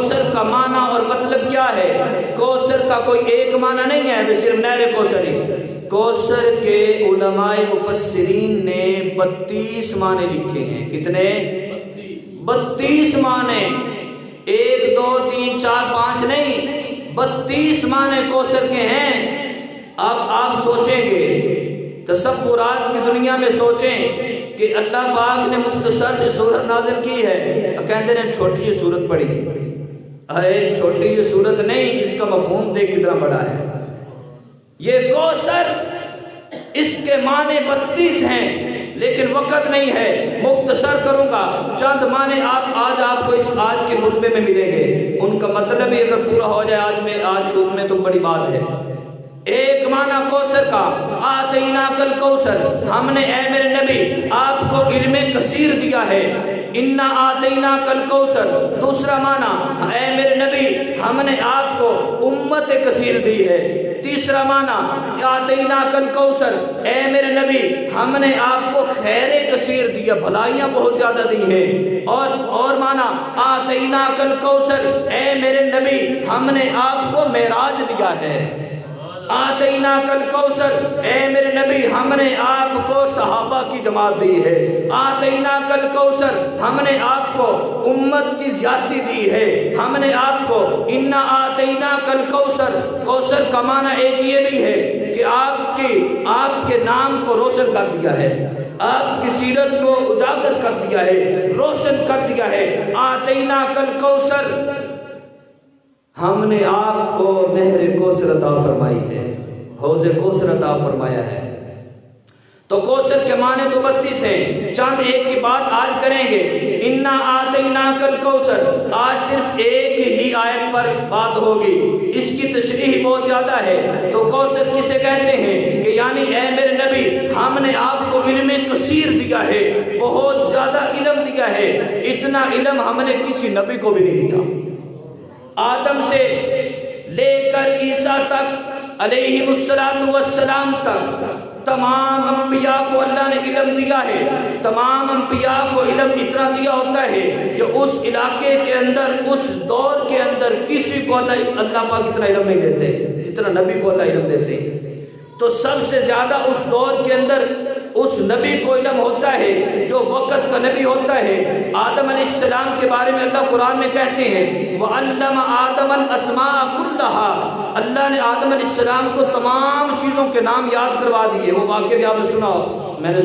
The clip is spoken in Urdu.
کوثر کا معنی اور مطلب کیا ہے؟ کوثر کا کوئی ایک معنی نہیں ہے وہ صرف نہر کوثر ہی۔ کوثر کے علماء مفسرین نے 32 معنی لکھے ہیں۔ کتنے؟ 32 معنی، 1 2 3 4 5 نہیں، 32 معنی کوثر کے ہیں۔ اب آپ سوچیں گے، تصورات کی دنیا میں سوچیں کہ اللہ پاک نے مختصر سے سورت نازل کی ہے، کہتے ہیں چھوٹی یہ سورت پڑھی ہے۔ ارے چھوٹی یہ سورت نہیں، اس کا مفہوم دیکھ کتنا بڑا ہے۔ یہ کوثر، اس کے معنی 32 ہیں، لیکن وقت نہیں ہے، مختصر کروں گا۔ چند معنی آج آپ کو اس آج کے خطبے میں ملیں گے، ان کا مطلب ہی اگر پورا ہو جائے آج خطبے میں تو بڑی بات ہے۔ ایک معنی کوثر کا، آتیناک الکوثر، ہم نے اے میرے نبی آپ کو علم کثیر دیا ہے، انا آتیناک الکوثر۔ دوسرا معنی، اے میرے نبی ہم نے آپ کو امت کثیر دی ہے۔ تیسرا معنی، آتیناک الکوثر، اے میرے نبی ہم نے آپ کو خیر کثیر دیا، بھلائیاں بہت زیادہ دی ہیں۔ اور معنی، آتیناک الکوثر، اے میرے نبی ہم نے آپ کو معراج دیا ہے۔ آتیناک الکوثر، اے میرے نبی ہم نے آپ کو صحابہ کی جماعت دی ہے۔ آتیناک الکوثر، ہم نے آپ کو امت کی زیادتی دی ہے، ہم نے آپ کو انا آتیناک الکوثر۔ کوثر کا معنی ایک یہ بھی ہے کہ آپ کے نام کو روشن کر دیا ہے، آپ کی سیرت کو اجاگر کر دیا ہے، روشن کر دیا ہے۔ آتیناک الکوثر، ہم نے آپ کو نہر کوثر عطا فرمائی ہے، حوض کوثر عطا فرمایا ہے۔ تو کوثر کے معنی تو 32 ہیں، چند ایک کی بات آج کریں گے۔ انا آتیناک الکوثر، آج صرف ایک ہی آیت پر بات ہوگی، اس کی تشریح بہت زیادہ ہے۔ تو کوثر کسے کہتے ہیں کہ یعنی اے میرے نبی ہم نے آپ کو علم کثیر دیا ہے، بہت زیادہ علم دیا ہے، اتنا علم ہم نے کسی نبی کو بھی نہیں دیا۔ آدم سے لے کر عیسیٰ تک علیہ السلام تک تمام انبیاء کو اللہ نے علم دیا ہے۔ تمام انبیاء کو علم اتنا دیا ہوتا ہے کہ اس علاقے کے اندر، اس دور کے اندر کسی کو اللہ پاک اتنا علم نہیں دیتے جتنا نبی کو اللہ علم دیتے ہیں۔ تو سب سے زیادہ اس دور کے اندر اس نبی کو علم ہوتا ہے جو وقت کا نبی ہوتا ہے۔ آدم علیہ السلام کے بارے میں اللہ قرآن میں کہتے ہیں وَعَلَّمَ آدَمَ الْأَسْمَاءَ كُلَّهَا، اللہ نے آدم علیہ السلام کو تمام چیزوں کے نام یاد کروا دیے۔ وہ واقعہ بھی آپ نے سنا، میں نے